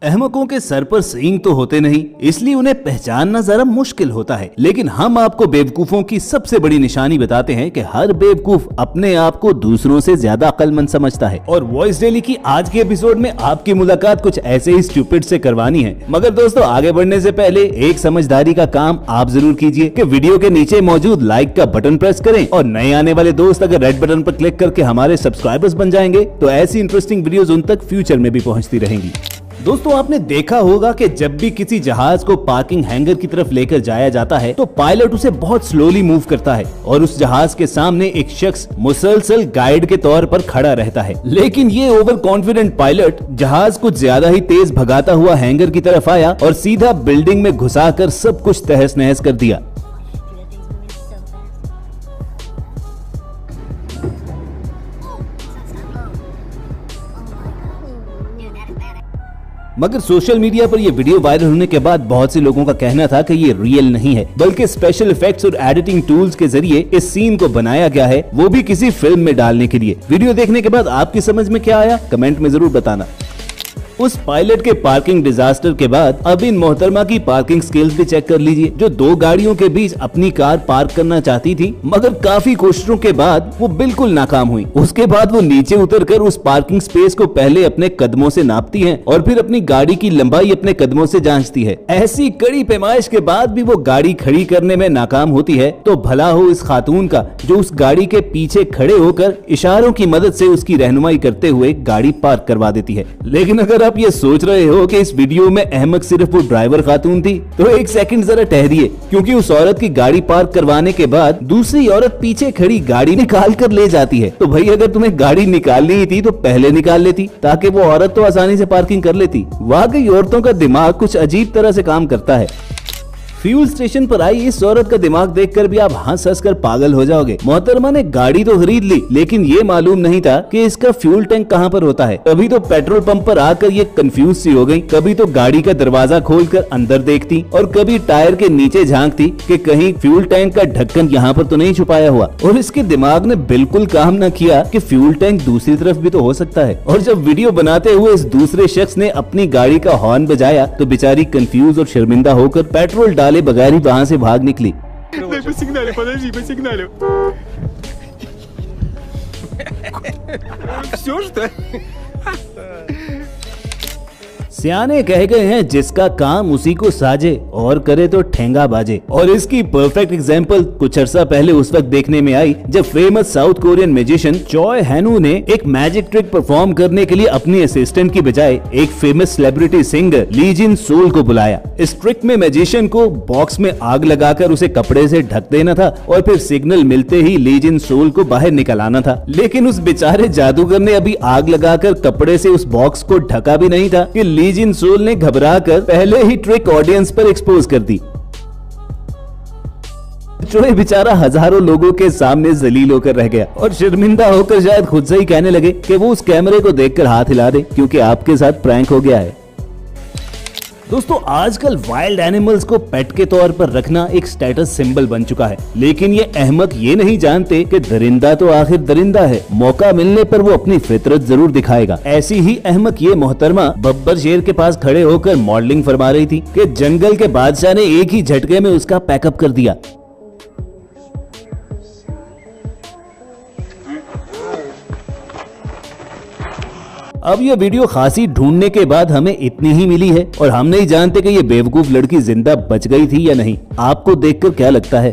अहमकों के सर पर सींग तो होते नहीं, इसलिए उन्हें पहचानना जरा मुश्किल होता है। लेकिन हम आपको बेवकूफों की सबसे बड़ी निशानी बताते हैं कि हर बेवकूफ अपने आप को दूसरों से ज्यादा अक्लमंद समझता है। और वॉइस डेली की आज के एपिसोड में आपकी मुलाकात कुछ ऐसे ही स्टूपिड से करवानी है। मगर दोस्तों, आगे बढ़ने से पहले एक समझदारी का काम आप जरूर कीजिए कि वीडियो के नीचे मौजूद लाइक का बटन प्रेस करें, और नए आने वाले दोस्त अगर रेड बटन पर क्लिक करके हमारे सब्सक्राइबर्स बन जाएंगे तो ऐसी इंटरेस्टिंग वीडियोस उन तक फ्यूचर में भी पहुंचती रहेंगी। दोस्तों, आपने देखा होगा कि जब भी किसी जहाज को पार्किंग हैंगर की तरफ लेकर जाया जाता है तो पायलट उसे बहुत स्लोली मूव करता है और उस जहाज के सामने एक शख्स मुसलसल गाइड के तौर पर खड़ा रहता है। लेकिन ये ओवर कॉन्फिडेंट पायलट जहाज कुछ ज्यादा ही तेज भगाता हुआ हैंगर की तरफ आया और सीधा बिल्डिंग में घुसाकर सब कुछ तहस नहस कर दिया। मगर सोशल मीडिया पर यह वीडियो वायरल होने के बाद बहुत से लोगों का कहना था कि ये रियल नहीं है, बल्कि स्पेशल इफेक्ट्स और एडिटिंग टूल्स के जरिए इस सीन को बनाया गया है, वो भी किसी फिल्म में डालने के लिए। वीडियो देखने के बाद आपकी समझ में क्या आया, कमेंट में जरूर बताना। उस पायलट के पार्किंग डिजास्टर के बाद अब इन मोहतरमा की पार्किंग स्किल्स भी चेक कर लीजिए, जो दो गाड़ियों के बीच अपनी कार पार्क करना चाहती थी, मगर काफी कोशिशों के बाद वो बिल्कुल नाकाम हुई। उसके बाद वो नीचे उतरकर उस पार्किंग स्पेस को पहले अपने कदमों से नापती हैं और फिर अपनी गाड़ी की लंबाई अपने कदमों से जांचती है। ऐसी कड़ी पैमाइश के बाद भी वो गाड़ी खड़ी करने में नाकाम होती है तो भला हो इस खातून का, जो उस गाड़ी के पीछे खड़े होकर इशारों की मदद से उसकी रहनुमाई करते हुए गाड़ी पार्क करवा देती है। लेकिन अगर आप ये सोच रहे हो कि इस वीडियो में अहमक सिर्फ वो ड्राइवर खातून थी, तो एक सेकंड जरा ठहरिए, क्योंकि उस औरत की गाड़ी पार्क करवाने के बाद दूसरी औरत पीछे खड़ी गाड़ी निकाल कर ले जाती है। तो भाई, अगर तुम्हें गाड़ी निकालनी ही थी तो पहले निकाल लेती, ताकि वो औरत तो आसानी से पार्किंग कर लेती। वाकई औरतों का दिमाग कुछ अजीब तरह से काम करता है। फ्यूल स्टेशन पर आई इस औरत का दिमाग देखकर भी आप हंस हंस कर पागल हो जाओगे। मोहतरमा ने गाड़ी तो खरीद ली, लेकिन ये मालूम नहीं था कि इसका फ्यूल टैंक कहाँ पर होता है। कभी तो पेट्रोल पंप पर आकर ये कंफ्यूज सी हो गई, कभी तो गाड़ी का दरवाजा खोलकर अंदर देखती और कभी टायर के नीचे झांकती कि कहीं फ्यूल टैंक का ढक्कन यहाँ पर तो नहीं छुपाया हुआ। और इसके दिमाग ने बिल्कुल काम न किया कि फ्यूल टैंक दूसरी तरफ भी तो हो सकता है। और जब वीडियो बनाते हुए इस दूसरे शख्स ने अपनी गाड़ी का हॉर्न बजाया तो बेचारी कंफ्यूज और शर्मिंदा होकर पेट्रोल डाले बगैर ही वहाँ से भाग निकली। सियाने कह गए हैं, जिसका काम उसी को साजे और करे तो ठेंगा बाजे। और इसकी परफेक्ट एग्जांपल कुछ अर्सा पहले उस वक्त देखने में आई जब फेमस साउथ कोरियन मैजिशियन चॉय हैनू ने एक मैजिक ट्रिक परफॉर्म करने के लिए अपनी असिस्टेंट की बजाय एक फेमस सेलिब्रिटी सिंगर ली जिन सोल को बुलाया। इस ट्रिक में मैजिशियन को बॉक्स में आग लगाकर उसे कपड़े से ढक देना था और फिर सिग्नल मिलते ही ली जिन सोल को बाहर निकल आना था। लेकिन उस बेचारे जादूगर ने अभी आग लगाकर कपड़े से उस बॉक्स को ढका भी नहीं था कि ली जिन सोल ने घबराकर पहले ही ट्रिक ऑडियंस पर एक्सपोज कर दी। जो ये बेचारा हजारों लोगों के सामने जलील होकर रह गया और शर्मिंदा होकर शायद खुद से ही कहने लगे कि वो उस कैमरे को देखकर हाथ हिला दे, क्योंकि आपके साथ प्रैंक हो गया है। दोस्तों, आजकल वाइल्ड एनिमल्स को पेट के तौर पर रखना एक स्टेटस सिंबल बन चुका है, लेकिन ये अहमक ये नहीं जानते कि दरिंदा तो आखिर दरिंदा है, मौका मिलने पर वो अपनी फितरत जरूर दिखाएगा। ऐसी ही अहमक ये मोहतरमा बब्बर शेर के पास खड़े होकर मॉडलिंग फरमा रही थी कि जंगल के बादशाह ने एक ही झटके में उसका पैकअप कर दिया। अब ये वीडियो खासी ढूंढने के बाद हमें इतनी ही मिली है और हम नहीं जानते कि ये बेवकूफ लड़की जिंदा बच गई थी या नहीं। आपको देखकर क्या लगता है?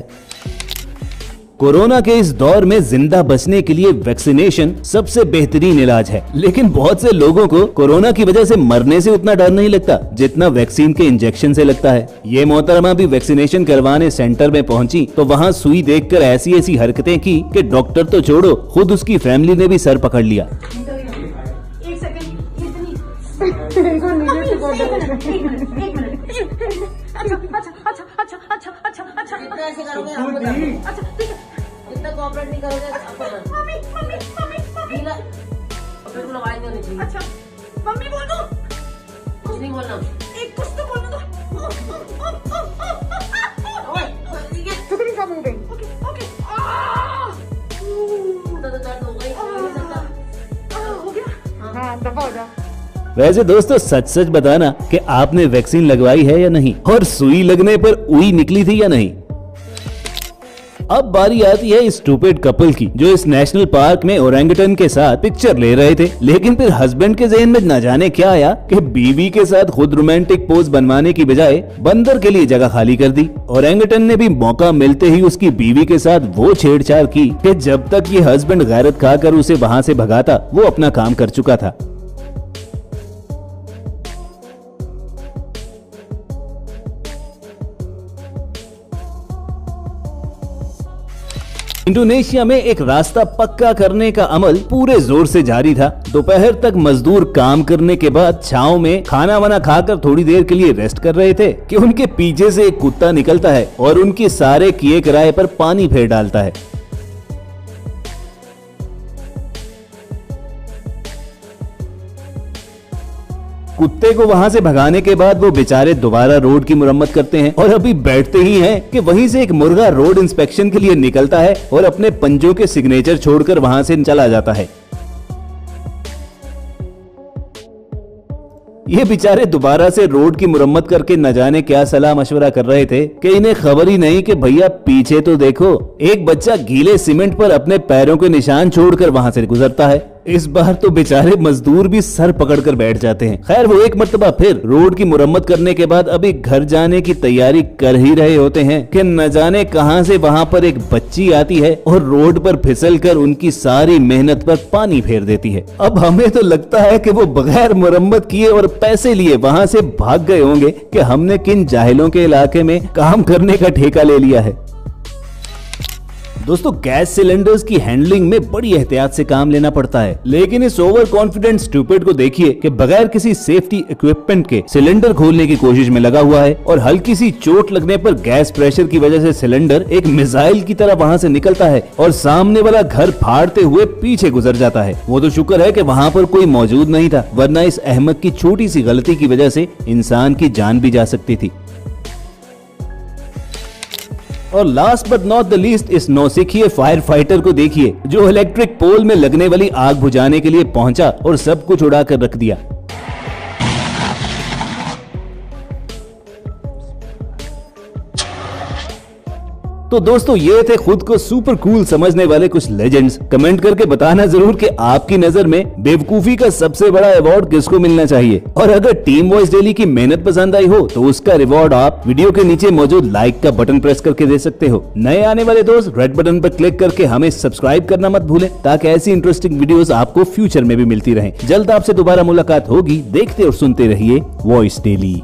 कोरोना के इस दौर में जिंदा बचने के लिए वैक्सीनेशन सबसे बेहतरीन इलाज है, लेकिन बहुत से लोगों को कोरोना की वजह से मरने से उतना डर नहीं लगता जितना वैक्सीन के इंजेक्शन से लगता है। ये मोहतरमा भी वैक्सीनेशन करवाने सेंटर में पहुंची तो वहां सुई देखकर ऐसी ऐसी हरकतें की कि डॉक्टर तो छोड़ो, खुद उसकी फैमिली ने भी सर पकड़ लिया। जितना कोऑपरेट नहीं करोगे बिल्कुल आवाज नहीं चाहिए। अच्छा मम्मी बोल दो, कुछ नहीं बोलना, एक कुछ तो बोलना तो मूविंग। ओके ओके तो दर्द हो गई, हो गया। हाँ दफा हो जा। वैसे दोस्तों सच सच बताना कि आपने वैक्सीन लगवाई है या नहीं, और सुई लगने पर उई निकली थी या नहीं। अब बारी आती है इस स्टूपिड कपल की, जो इस नेशनल पार्क में ओरेंगटन के साथ पिक्चर ले रहे थे, लेकिन फिर हस्बैंड के ज़हन में न जाने क्या आया कि बीवी के साथ खुद रोमांटिक पोज बनवाने की बजाय बंदर के लिए जगह खाली कर दी। ओरेंगटन ने भी मौका मिलते ही उसकी बीवी के साथ वो छेड़छाड़ की कि जब तक ये हस्बैंड गैरत खाकर उसे वहाँ से भगाता वो अपना काम कर चुका था। इंडोनेशिया में एक रास्ता पक्का करने का अमल पूरे जोर से जारी था। दोपहर तक मजदूर काम करने के बाद छांव में खाना वाना खाकर थोड़ी देर के लिए रेस्ट कर रहे थे कि उनके पीछे से एक कुत्ता निकलता है और उनके सारे किए किराए पर पानी फेर डालता है। कुत्ते को वहां से भगाने के बाद वो बेचारे दोबारा रोड की मुरम्मत करते हैं और अभी बैठते ही हैं कि वहीं से एक मुर्गा रोड इंस्पेक्शन के लिए निकलता है और अपने पंजों के सिग्नेचर छोड़कर वहां से चला जाता है। ये बेचारे दोबारा से रोड की मुरम्मत करके न जाने क्या सलाह मशवरा कर रहे थे कि इन्हें खबर ही नहीं कि भैया पीछे तो देखो, एक बच्चा गीले सीमेंट पर अपने पैरों के निशान छोड़कर वहां से गुजरता है। इस बार तो बेचारे मजदूर भी सर पकड़कर बैठ जाते हैं। खैर वो एक मर्तबा फिर रोड की मुरम्मत करने के बाद अभी घर जाने की तैयारी कर ही रहे होते हैं कि न जाने कहां से वहां पर एक बच्ची आती है और रोड पर फिसलकर उनकी सारी मेहनत पर पानी फेर देती है। अब हमें तो लगता है कि वो बगैर मुरम्मत किए और पैसे लिए वहां से भाग गए होंगे कि हमने किन जाहिलों के इलाके में काम करने का ठेका ले लिया है। दोस्तों गैस सिलेंडर्स की हैंडलिंग में बड़ी एहतियात से काम लेना पड़ता है, लेकिन इस ओवर कॉन्फिडेंट स्टूपिड को देखिए कि बगैर किसी सेफ्टी इक्विपमेंट के सिलेंडर खोलने की कोशिश में लगा हुआ है और हल्की सी चोट लगने पर गैस प्रेशर की वजह से सिलेंडर एक मिसाइल की तरह वहां से निकलता है और सामने वाला घर फाड़ते हुए पीछे गुजर जाता है। वो तो शुक्र है कि वहां पर कोई मौजूद नहीं था, वरना इस अहमक की छोटी सी गलती की वजह से इंसान की जान भी जा सकती थी। और last but not the least इस नौसिखिए फायर फाइटर को देखिए जो इलेक्ट्रिक पोल में लगने वाली आग बुझाने के लिए पहुंचा और सब कुछ उड़ा कर रख दिया। तो दोस्तों ये थे खुद को सुपर कूल समझने वाले कुछ लेजेंड्स। कमेंट करके बताना जरूर कि आपकी नजर में बेवकूफी का सबसे बड़ा अवार्ड किसको मिलना चाहिए। और अगर टीम वॉइस डेली की मेहनत पसंद आई हो तो उसका रिवॉर्ड आप वीडियो के नीचे मौजूद लाइक का बटन प्रेस करके दे सकते हो। नए आने वाले दोस्त रेड बटन पर क्लिक करके हमें सब्सक्राइब करना मत भूलें ताकि ऐसी इंटरेस्टिंग वीडियोस आपको फ्यूचर में भी मिलती रहें। जल्द आपसे दोबारा मुलाकात होगी। देखते और सुनते रहिए वॉइस डेली।